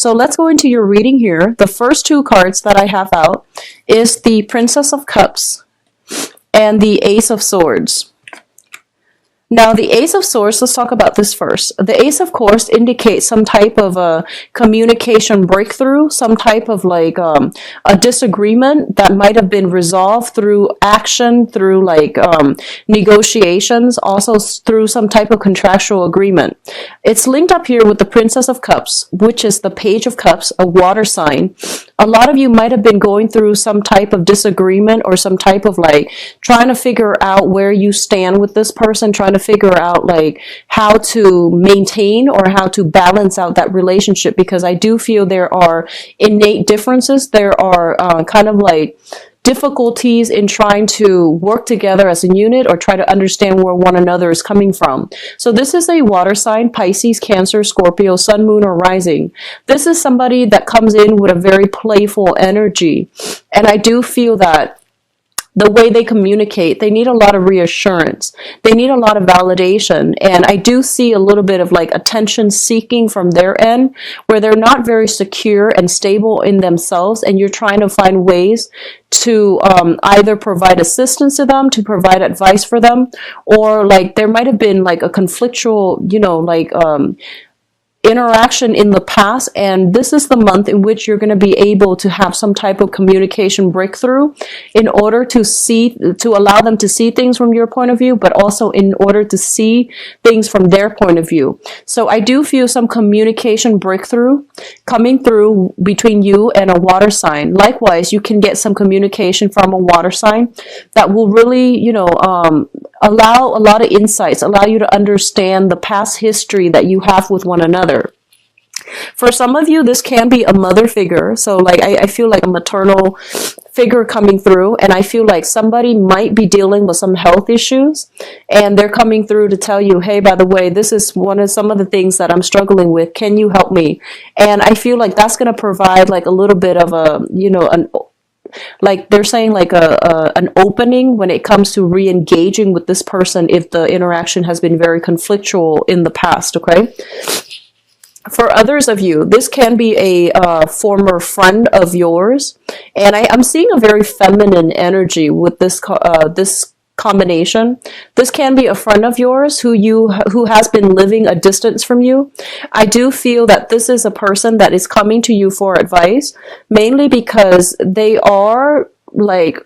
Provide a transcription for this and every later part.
So let's go into your reading here. The first two cards that I have out is the Princess of Cups and the Ace of Swords. Now, the Ace of Swords, let's talk about this first. The Ace, of course, indicates some type of a communication breakthrough, some type of like a disagreement that might have been resolved through action, through like negotiations, also through some type of contractual agreement. It's linked up here with the Princess of Cups, which is the Page of Cups, a water sign. A lot of you might have been going through some type of disagreement or some type of like trying to figure out where you stand with this person, trying to figure out like how to maintain or how to balance out that relationship, because I do feel there are innate differences. There are kind of like difficulties in trying to work together as a unit or try to understand where one another is coming from. So this is a water sign, Pisces, Cancer, Scorpio, Sun, Moon, or Rising. This is somebody that comes in with a very playful energy. And I do feel that the way they communicate, they need a lot of reassurance. They need a lot of validation. And I do see a little bit of like attention seeking from their end, where they're not very secure and stable in themselves. And you're trying to find ways to either provide assistance to them, to provide advice for them, or like there might have been like a conflictual, you know, like interaction in the past, and this is the month in which you're going to be able to have some type of communication breakthrough in order to allow them to see things from your point of view, but also in order to see things from their point of view. So I do feel some communication breakthrough coming through between you and a water sign. Likewise, you can get some communication from a water sign that will really, you know, allow a lot of insights, allow you to understand the past history that you have with one another. For some of you, this can be a mother figure. So like I feel like a maternal figure coming through, and I feel like somebody might be dealing with some health issues, and they're coming through to tell you, hey, by the way, this is some of the things that I'm struggling with. Can you help me? And I feel like that's going to provide like a little bit of a, you know, like they're saying like an opening when it comes to re-engaging with this person if the interaction has been very conflictual in the past, okay? For others of you, this can be a former friend of yours, and I'm seeing a very feminine energy with this combination. This can be a friend of yours who has been living a distance from you. I do feel that this is a person that is coming to you for advice, mainly because they are like,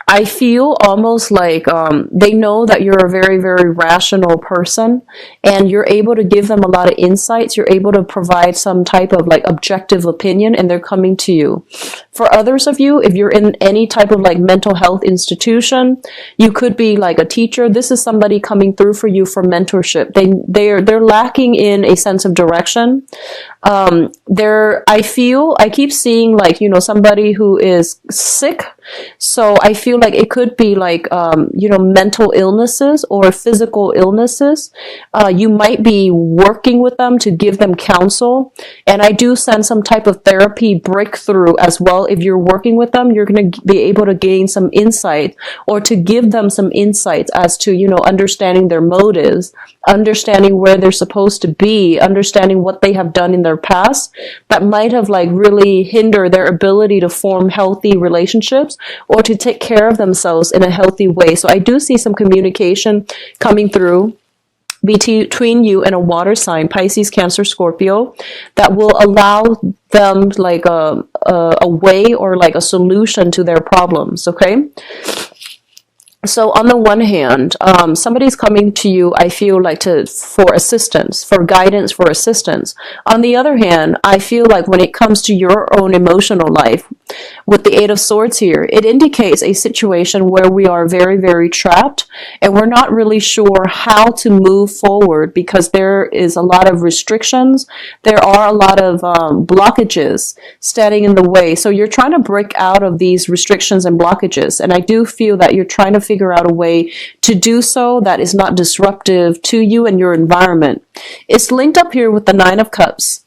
I feel almost like they know that you're a very, very rational person, and you're able to give them a lot of insights. You're able to provide some type of like objective opinion, and they're coming to you. For others of you, if you're in any type of like mental health institution, you could be like a teacher. This is somebody coming through for you for mentorship. They're lacking in a sense of direction. I keep seeing like, you know, somebody who is sick. So I feel like it could be like, you know, mental illnesses or physical illnesses. You might be working with them to give them counsel. And I do sense some type of therapy breakthrough as well. If you're working with them, you're going to be able to gain some insight, or to give them some insights as to, you know, understanding their motives, understanding where they're supposed to be, understanding what they have done in their past that might have like really hindered their ability to form healthy relationships or to take care of themselves in a healthy way. So I do see some communication coming through between you and a water sign, Pisces, Cancer, Scorpio, that will allow them like a way or like a solution to their problems, okay? So on the one hand, somebody's coming to you, I feel like for assistance, for guidance, for assistance. On the other hand, I feel like when it comes to your own emotional life, with the Eight of Swords here, it indicates a situation where we are very, very trapped, and we're not really sure how to move forward because there is a lot of restrictions. There are a lot of blockages standing in the way. So you're trying to break out of these restrictions and blockages. And I do feel that you're trying to figure out a way to do so that is not disruptive to you and your environment. It's linked up here with the Nine of Cups.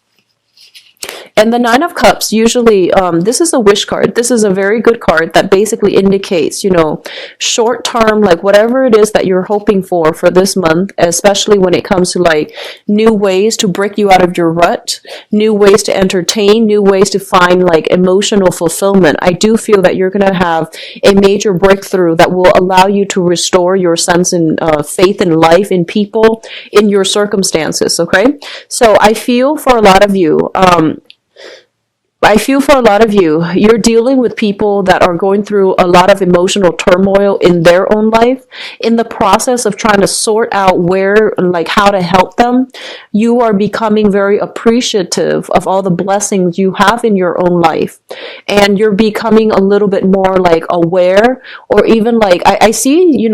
And the Nine of Cups, usually, this is a wish card. This is a very good card that basically indicates, short term, like whatever it is that you're hoping for this month, especially when it comes to like new ways to break you out of your rut, new ways to entertain, new ways to find like emotional fulfillment. I do feel that you're going to have a major breakthrough that will allow you to restore your sense and faith in life, in people, in your circumstances. Okay. So I feel for a lot of you, you're dealing with people that are going through a lot of emotional turmoil in their own life. In the process of trying to sort out how to help them, you are becoming very appreciative of all the blessings you have in your own life. And you're becoming a little bit more like aware, or even like, I see,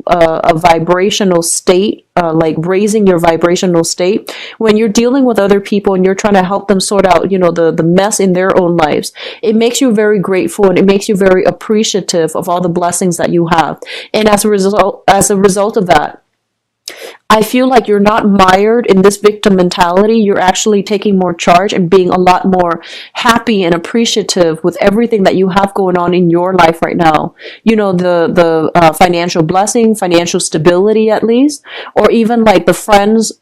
a vibrational state, like raising your vibrational state when you're dealing with other people and you're trying to help them sort out, the mess in their own lives. It makes you very grateful, and it makes you very appreciative of all the blessings that you have. And as a result of that, I feel like you're not mired in this victim mentality. You're actually taking more charge and being a lot more happy and appreciative with everything that you have going on in your life right now. The financial blessing, financial stability at least, or even like the friends,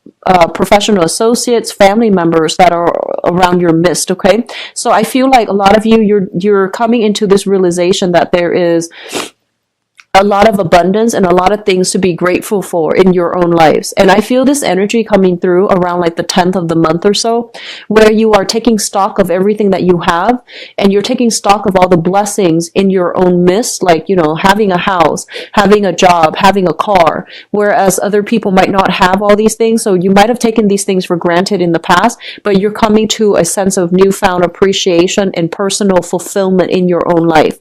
professional associates, family members that are around your midst. Okay. So I feel like a lot of you're coming into this realization that there is a lot of abundance and a lot of things to be grateful for in your own lives. And I feel this energy coming through around like the 10th of the month or so, where you are taking stock of everything that you have, and you're taking stock of all the blessings in your own midst, like, having a house, having a job, having a car, whereas other people might not have all these things. So you might have taken these things for granted in the past, but you're coming to a sense of newfound appreciation and personal fulfillment in your own life.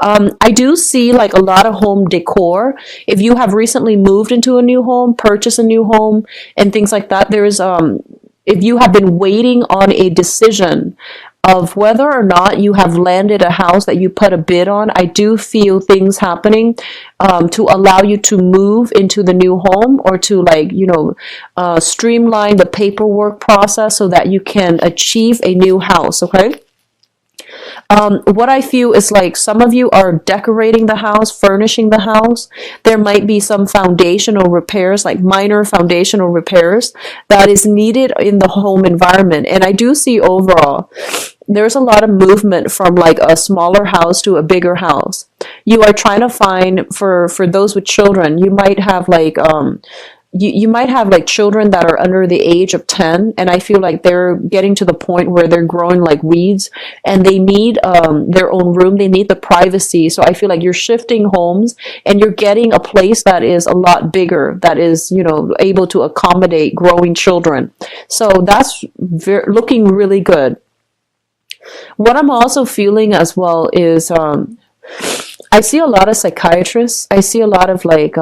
I do see like a lot of home decor. If you have recently moved into a new home, purchased a new home, and things like that, if you have been waiting on a decision of whether or not you have landed a house that you put a bid on, I do feel things happening to allow you to move into the new home, or to streamline the paperwork process so that you can achieve a new house. Okay. What I feel is like some of you are decorating the house, furnishing the house. There might be some foundational repairs, like minor foundational repairs that is needed in the home environment. And I do see overall, there's a lot of movement from like a smaller house to a bigger house. You are trying to find, for those with children, you might have like, you might have like children that are under the age of 10, and I feel like they're getting to the point where they're growing like weeds, and they need their own room. They need the privacy. So I feel like you're shifting homes, and you're getting a place that is a lot bigger, that is, able to accommodate growing children. So that's looking really good. What I'm also feeling as well is I see a lot of psychiatrists. I see a lot of like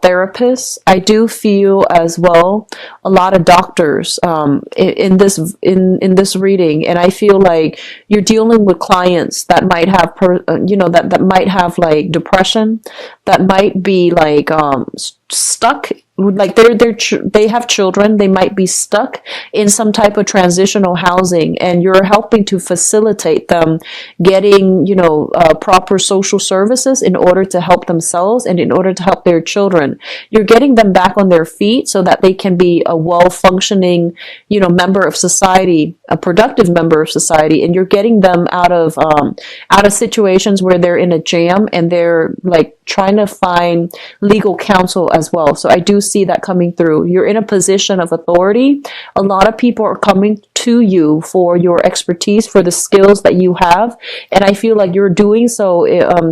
therapists. I do feel as well a lot of doctors in this reading, and I feel like you're dealing with clients that might have that might have like depression, that might be like stuck, like they have children, they might be stuck in some type of transitional housing, and you're helping to facilitate them getting proper social services in order to help themselves and in order to help their children. You're getting them back on their feet so that they can be a well-functioning member of society, a productive member of society, and you're getting them out of situations where they're in a jam and they're like trying to find legal counsel as well. So I do see that coming through. You're in a position of authority. A lot of people are coming to you for your expertise, for the skills that you have, and I feel like you're doing so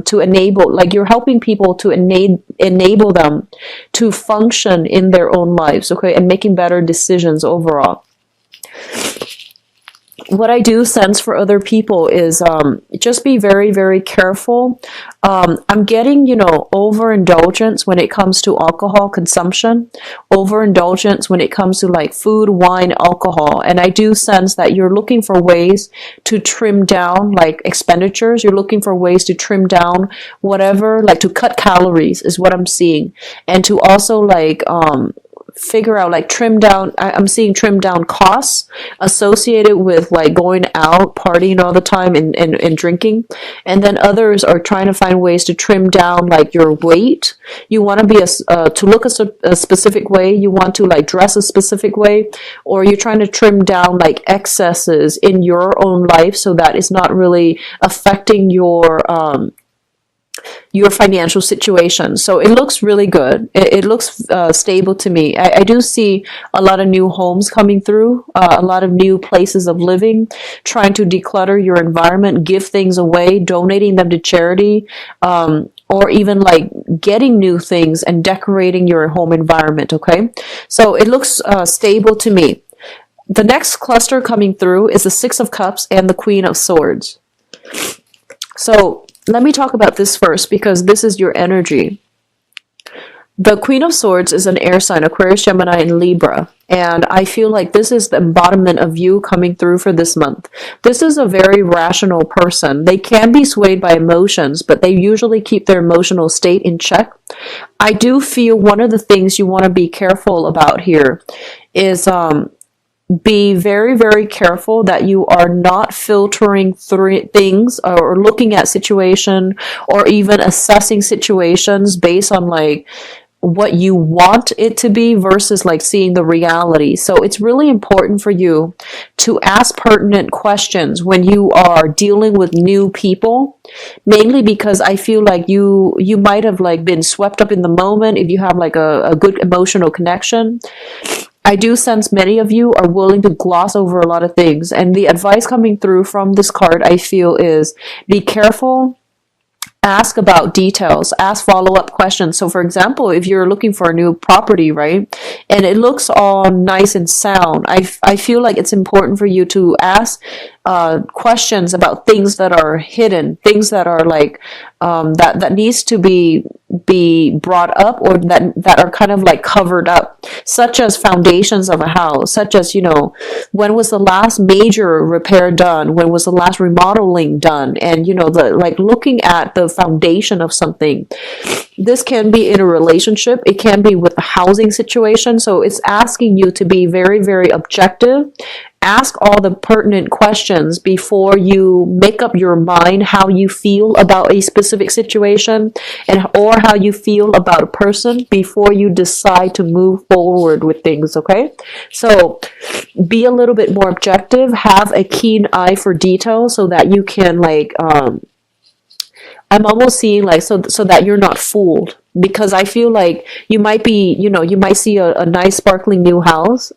to enable, like you're helping people to enable them to function in their own lives, okay, and making better decisions overall. What I do sense for other people is just be very, very careful. I'm getting, overindulgence when it comes to alcohol consumption, overindulgence when it comes to like food, wine, alcohol. And I do sense that you're looking for ways to trim down like expenditures. You're looking for ways to trim down whatever, like to cut calories is what I'm seeing. And to also like figure out, like trim down, I'm seeing trim down costs associated with like going out partying all the time and drinking. And then others are trying to find ways to trim down like your weight. You want to be to look a specific way, you want to like dress a specific way, or you're trying to trim down like excesses in your own life so that it's not really affecting your financial situation. So it looks really good. It looks stable to me. I do see a lot of new homes coming through, a lot of new places of living, trying to declutter your environment, give things away, donating them to charity, or even like getting new things and decorating your home environment, okay? So it looks stable to me. The next cluster coming through is the Six of Cups and the Queen of Swords. So let me talk about this first because this is your energy. The Queen of Swords is an air sign, Aquarius, Gemini, and Libra. And I feel like this is the embodiment of you coming through for this month. This is a very rational person. They can be swayed by emotions, but they usually keep their emotional state in check. I do feel one of the things you want to be careful about here is be very, very careful that you are not filtering things or looking at situation or even assessing situations based on like what you want it to be versus like seeing the reality. So it's really important for you to ask pertinent questions when you are dealing with new people, mainly because I feel like you might have like been swept up in the moment if you have like a good emotional connection. I do sense many of you are willing to gloss over a lot of things. And the advice coming through from this card, I feel, is be careful. Ask about details, ask follow-up questions. So for example, if you're looking for a new property, right, and it looks all nice and sound, I feel like it's important for you to ask questions about things that are hidden, things that are like that needs to be brought up, or that are kind of like covered up, such as foundations of a house, such as, you know, when was the last major repair done, when was the last remodeling done, and you know, the like looking at the foundation of something. This can be in a relationship, it can be with the housing situation. So it's asking you to be very, very objective. Ask all the pertinent questions before you make up your mind how you feel about a specific situation or how you feel about a person before you decide to move forward with things, okay? So be a little bit more objective, have a keen eye for detail so that you can like I'm almost seeing like so that you're not fooled, because I feel like you might be, you know, you might see a nice sparkling new house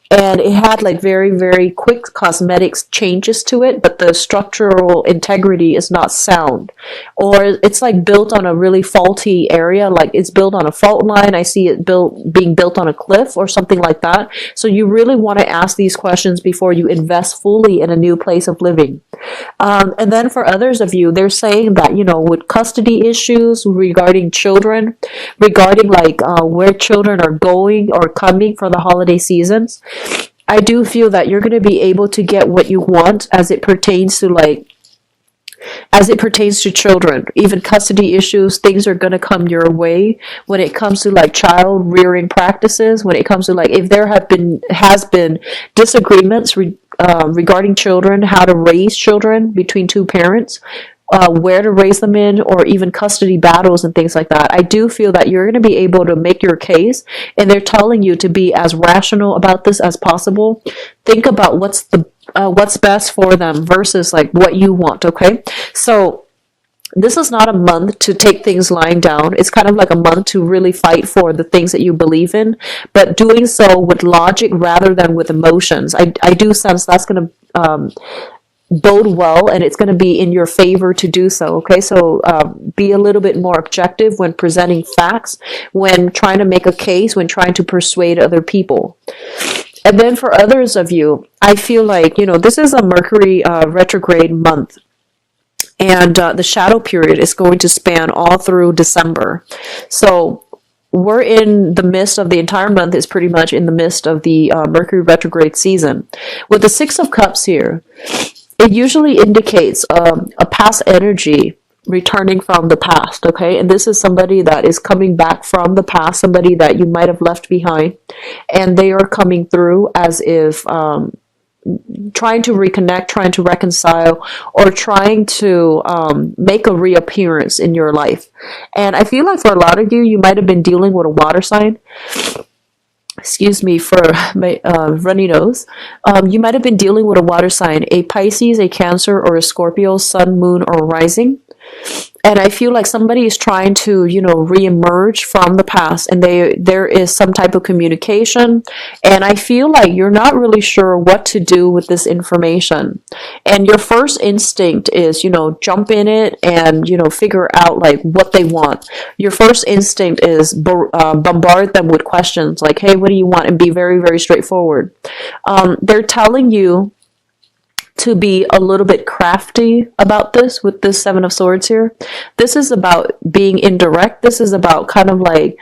and it had like very, very quick cosmetics changes to it, but the structural integrity is not sound, or it's like built on a really faulty area, like it's built on a fault line. I see it being built on a cliff or something like that. So you really want to ask these questions before you invest fully in a new place of living. And then for others of you, they're saying that, you know, with custody issues regarding children, regarding like where children are going or coming for the holiday seasons, I do feel that you're going to be able to get what you want as it pertains to children. Even custody issues, things are going to come your way when it comes to like child rearing practices, when it comes to like if there has been disagreements regarding children, how to raise children between two parents, where to raise them in, or even custody battles and things like that. I do feel that you're going to be able to make your case, and they're telling you to be as rational about this as possible. Think about what's best for them versus like what you want, okay? So this is not a month to take things lying down. It's kind of like a month to really fight for the things that you believe in, but doing so with logic rather than with emotions. I do sense that's going to bode well, and it's going to be in your favor to do so, okay? So be a little bit more objective when presenting facts, when trying to make a case, when trying to persuade other people. And then for others of you, I feel like, you know, this is a Mercury retrograde month. And the shadow period is going to span all through December. So we're in the midst of the entire month, is pretty much in the midst of the Mercury retrograde season. With the Six of Cups here, it usually indicates a past energy returning from the past, okay? And this is somebody that is coming back from the past, somebody that you might have left behind, and they are coming through as if trying to reconnect, trying to reconcile, or trying to make a reappearance in your life. And I feel like for a lot of you, you might have been dealing with a water sign. Excuse me for my runny nose. You might have been dealing with a water sign, a Pisces, a Cancer, or a Scorpio, Sun, Moon, or Rising. And I feel like somebody is trying to, you know, reemerge from the past, and there is some type of communication. And I feel like you're not really sure what to do with this information. And your first instinct is, you know, jump in it and, you know, figure out like what they want. Your first instinct is bombard them with questions like, hey, what do you want? And be very, very straightforward. They're telling you to be a little bit crafty about this with this Seven of Swords here. This is about being indirect. This is about kind of like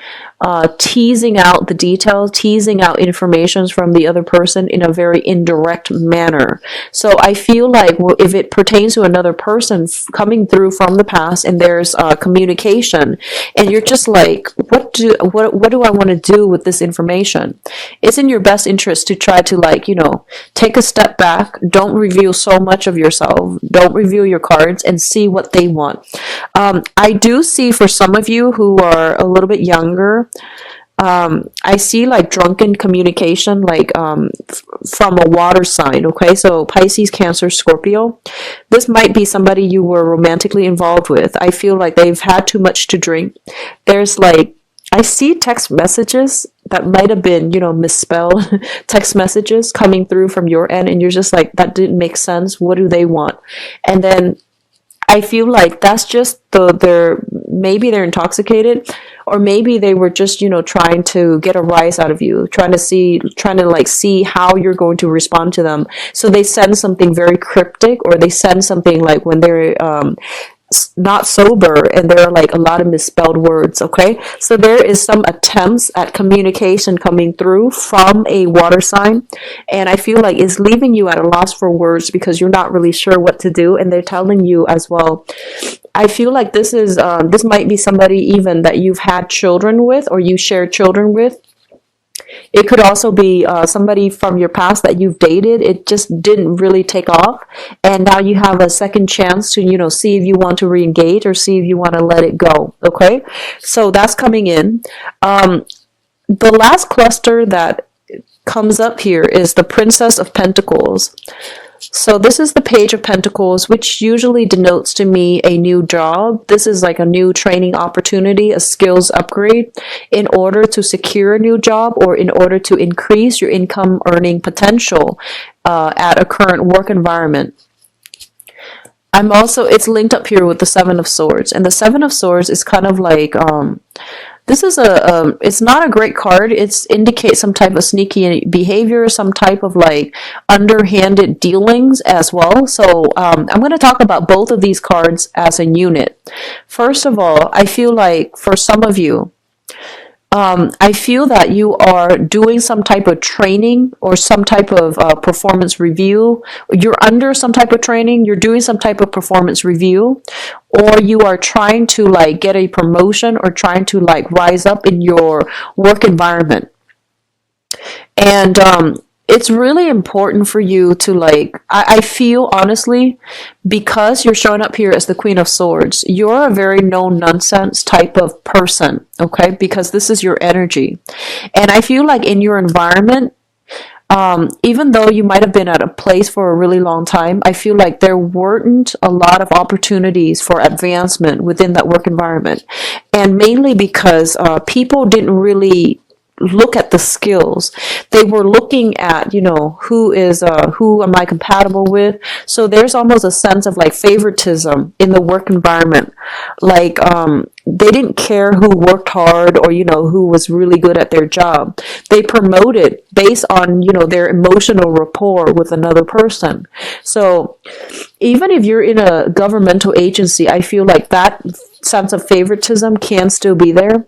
teasing out the details, teasing out information from the other person in a very indirect manner. So I feel like if it pertains to another person coming through from the past and there's communication, and you're just like, what do I want to do with this information? It's in your best interest to try to, like, you know, take a step back. Don't reveal so much of yourself. Don't reveal your cards, and see what they want. I do see for some of you who are a little bit younger, I see like drunken communication, like from a water sign, okay? So Pisces, Cancer, Scorpio. This might be somebody you were romantically involved with. I feel like they've had too much to drink. There's like, I see text messages that might have been, you know, misspelled text messages coming through from your end, and you're just like, that didn't make sense. What do they want? And then I feel like that's just maybe they're intoxicated, or maybe they were just, you know, trying to get a rise out of you, trying to see how you're going to respond to them. So they send something very cryptic, or they send something like when they're not sober, and there are like a lot of misspelled words, okay? So there is some attempts at communication coming through from a water sign, and I feel like it's leaving you at a loss for words because you're not really sure what to do. And they're telling you as well, I feel like this might be somebody even that you've had children with, or you share children with. It could also be somebody from your past that you've dated. It just didn't really take off, and now you have a second chance to, you know, see if you want to re-engage or see if you want to let it go, okay? So that's coming in. The last cluster that comes up here is the Princess of Pentacles. So this is the Page of Pentacles, which usually denotes to me a new job. This is like a new training opportunity, a skills upgrade in order to secure a new job, or in order to increase your income earning potential at a current work environment. It's linked up here with the Seven of Swords, and the Seven of Swords is kind of like, this is it's not a great card. It indicates some type of sneaky behavior, some type of like underhanded dealings as well. So I'm going to talk about both of these cards as a unit. First of all, I feel like for some of you, I feel that you are doing some type of training or some type of performance review. You're under some type of training, you're doing some type of performance review, or you are trying to like get a promotion or trying to like rise up in your work environment. And it's really important for you to like, I feel honestly, because you're showing up here as the Queen of Swords, you're a very no nonsense type of person, okay? Because this is your energy. And I feel like in your environment, even though you might have been at a place for a really long time, I feel like there weren't a lot of opportunities for advancement within that work environment. And mainly because people didn't really look at the skills. They were looking at, you know, who am I compatible with? So there's almost a sense of like favoritism in the work environment. Like they didn't care who worked hard or, you know, who was really good at their job. They promoted based on, you know, their emotional rapport with another person. So even if you're in a governmental agency, I feel like that sense of favoritism can still be there.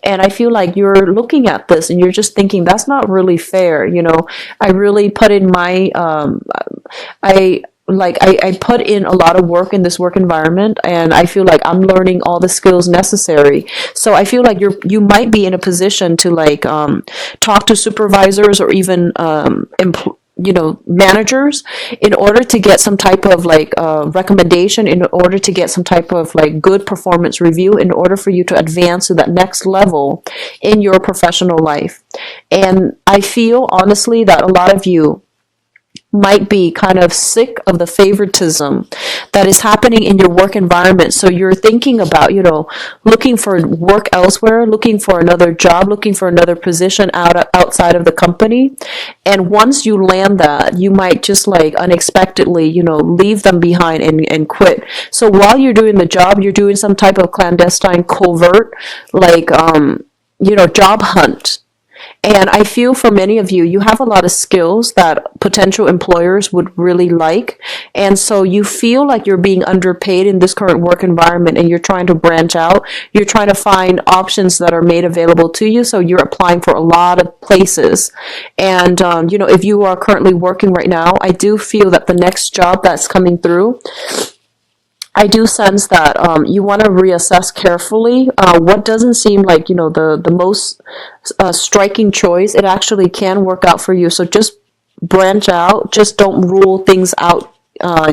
And I feel like you're looking at this and you're just thinking, that's not really fair. You know, I really put in my, like I put in a lot of work in this work environment, and I feel like I'm learning all the skills necessary. So I feel like you might be in a position to like talk to supervisors or even managers in order to get some type of like recommendation, in order to get some type of like good performance review, in order for you to advance to that next level in your professional life. And I feel honestly that a lot of you might be kind of sick of the favoritism that is happening in your work environment. So you're thinking about, looking for work elsewhere, looking for another job, looking for another position outside of the company. And once you land that, you might just like unexpectedly, leave them behind and quit. So while you're doing the job, you're doing some type of clandestine covert, like, job hunt. And I feel for many of you, you have a lot of skills that potential employers would really like. And so you feel like you're being underpaid in this current work environment, and you're trying to branch out. You're trying to find options that are made available to you. So you're applying for a lot of places. And, if you are currently working right now, I do feel that the next job that's coming through, I do sense that you want to reassess carefully what doesn't seem like, the most striking choice. It actually can work out for you. So just branch out. Just don't rule things out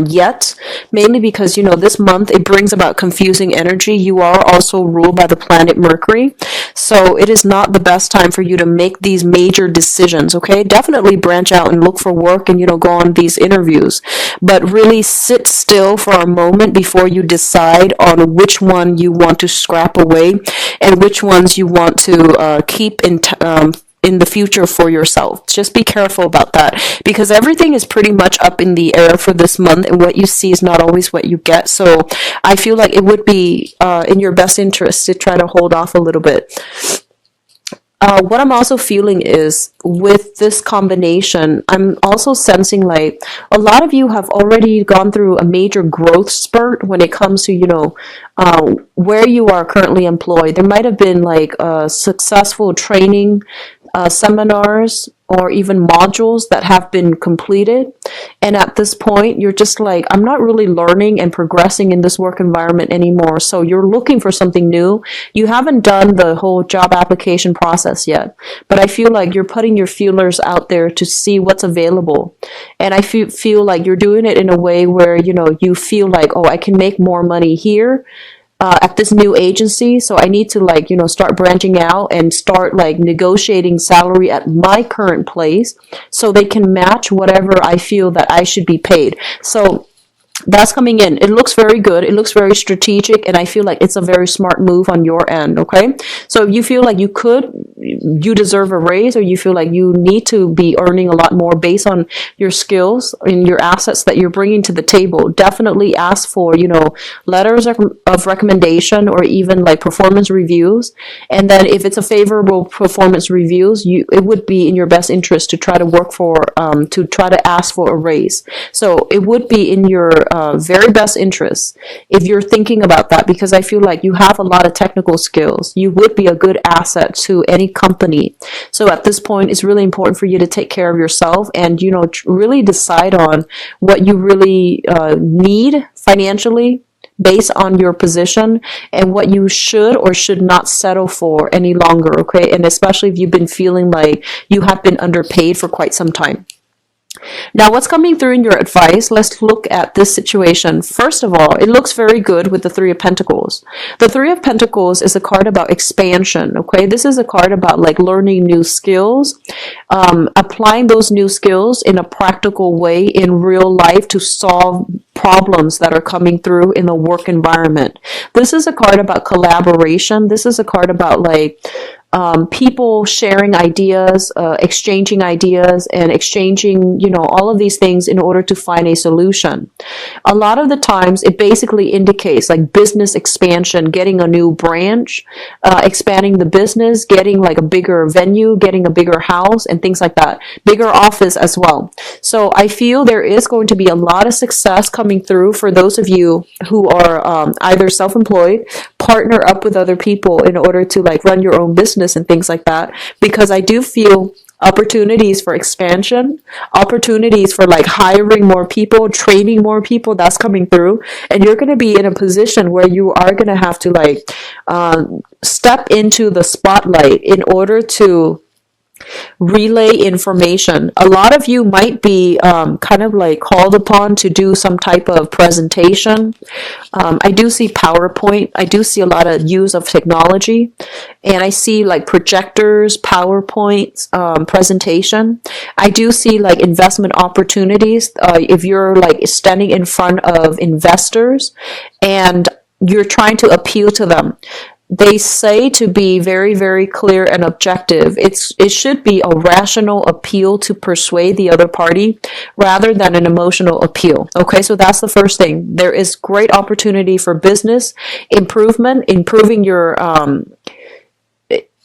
yet, mainly because this month it brings about confusing energy. You are also ruled by the planet Mercury, so it is not the best time for you to make these major decisions. Okay, definitely branch out and look for work, and go on these interviews, but really sit still for a moment before you decide on which one you want to scrap away and which ones you want to keep in the future for yourself. Just be careful about that, because everything is pretty much up in the air for this month, and what you see is not always what you get. So I feel like it would be in your best interest to try to hold off a little bit. What I'm also feeling is, with this combination, I'm also sensing like a lot of you have already gone through a major growth spurt when it comes to, where you are currently employed. There might have been like successful training seminars or even modules that have been completed. And at this point, you're just like, I'm not really learning and progressing in this work environment anymore. So you're looking for something new. You haven't done the whole job application process yet, but I feel like you're putting your feelers out there to see what's available. And I feel like you're doing it in a way where, you feel like, oh, I can make more money here at this new agency, so I need to start branching out and start negotiating salary at my current place so they can match whatever I feel that I should be paid. So that's coming in. It looks very good. It looks very strategic, and I feel like it's a very smart move on your end, okay? So if you feel like you deserve a raise, or you feel like you need to be earning a lot more based on your skills and your assets that you're bringing to the table, definitely ask for, letters of recommendation, or even performance reviews. And then if it's a favorable performance reviews, it would be in your best interest to try to work for, to try to ask for a raise. So it would be in your very best interest if you're thinking about that, because I feel like you have a lot of technical skills. You would be a good asset to any company. So at this point, it's really important for you to take care of yourself and, really decide on what you really need financially based on your position, and what you should or should not settle for any longer, okay? And especially if you've been feeling like you have been underpaid for quite some time. Now, what's coming through in your advice? Let's look at this situation. First of all, it looks very good with the Three of Pentacles. The Three of Pentacles is a card about expansion, okay? This is a card about learning new skills, applying those new skills in a practical way in real life to solve problems that are coming through in the work environment. This is a card about collaboration. This is a card about people sharing ideas, exchanging ideas, and exchanging, all of these things in order to find a solution. A lot of the times, it basically indicates business expansion, getting a new branch, expanding the business, getting a bigger venue, getting a bigger house, and things like that. Bigger office as well. So I feel there is going to be a lot of success coming through for those of you who are either self-employed, partner up with other people in order to run your own business and things like that, because I do feel opportunities for expansion, opportunities for like hiring more people, training more people, that's coming through. And you're going to be in a position where you are going to have to like step into the spotlight in order to relay information. A lot of you might be kind of like called upon to do some type of presentation. I do see PowerPoint. I do see a lot of use of technology, and I see like projectors, PowerPoints, presentation. I do see like investment opportunities. If you're like standing in front of investors and you're trying to appeal to them, they say to be very, very clear and objective. It should be a rational appeal to persuade the other party rather than an emotional appeal. Okay, so that's the first thing. There is great opportunity for business improvement, improving your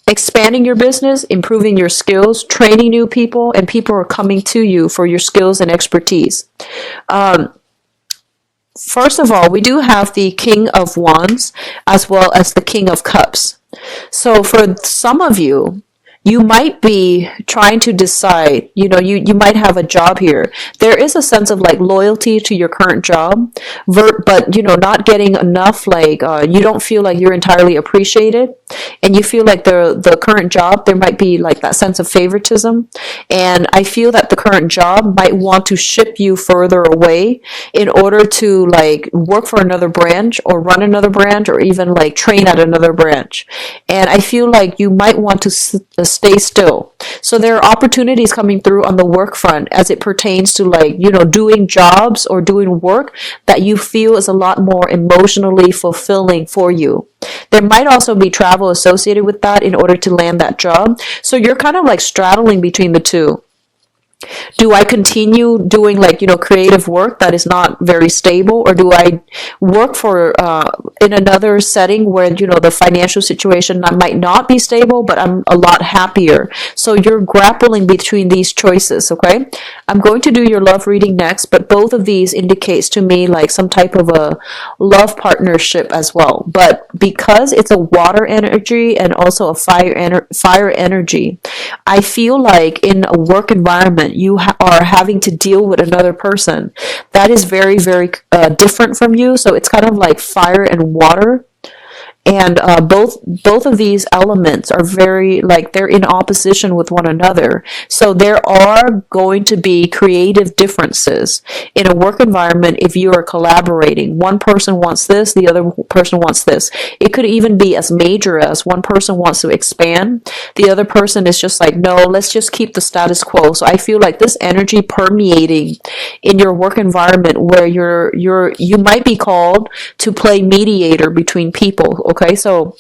expanding your business, improving your skills, training new people, and people are coming to you for your skills and expertise. First of all, we do have the King of Wands as well as the King of Cups. So for some of you, you might be trying to decide, you might have a job here. There is a sense of like loyalty to your current job, but not getting enough, like you don't feel like you're entirely appreciated, and you feel like the current job, there might be like that sense of favoritism. And I feel that the current job might want to ship you further away in order to like work for another branch or run another branch or even like train at another branch. And I feel like you might want to stay still. So there are opportunities coming through on the work front as it pertains to like, doing jobs or doing work that you feel is a lot more emotionally fulfilling for you. There might also be travel associated with that in order to land that job. So you're kind of like straddling between the two. Do I continue doing like, creative work that is not very stable, or do I work for in another setting where, the financial situation might not be stable, but I'm a lot happier? So you're grappling between these choices, okay? I'm going to do your love reading next, but both of these indicates to me like some type of a love partnership as well. But because it's a water energy and also a fire energy, I feel like in a work environment, you are having to deal with another person that is very, very different from you. So it's kind of like fire and water. And both of these elements are very, like, they're in opposition with one another. So there are going to be creative differences in a work environment if you are collaborating. One person wants this, the other person wants this. It could even be as major as one person wants to expand, the other person is just like, no, let's just keep the status quo. So I feel like this energy permeating in your work environment where you might be called to play mediator between people. Okay, so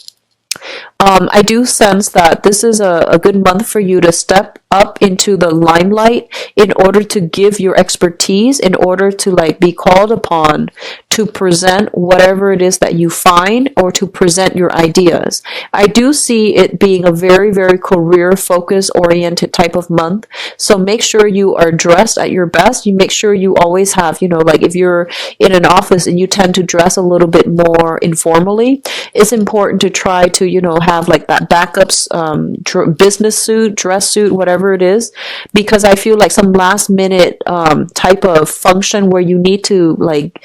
I do sense that this is a good month for you to step up into the limelight in order to give your expertise, in order to like be called upon to present whatever it is that you find or to present your ideas. I do see it being a very, very career focus oriented type of month. So make sure you are dressed at your best. You make sure you always have, like if you're in an office and you tend to dress a little bit more informally, it's important to try to, have like that backups, business suit, dress suit, whatever it is, because I feel like some last minute type of function where you need to like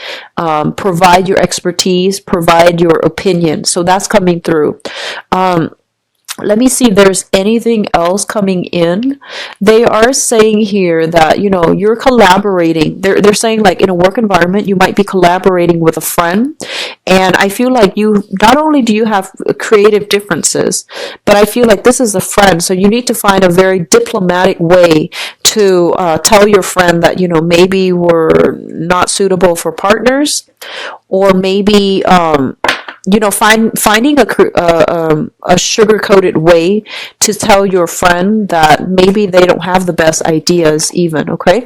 provide your expertise, provide your opinion. So that's coming through. Let me see if there's anything else coming in. They are saying here that, you're collaborating. They're saying like in a work environment, you might be collaborating with a friend. And I feel like not only do you have creative differences, but I feel like this is a friend. So you need to find a very diplomatic way to tell your friend that, maybe we're not suitable for partners, or maybe, finding a sugar-coated way to tell your friend that maybe they don't have the best ideas even, okay?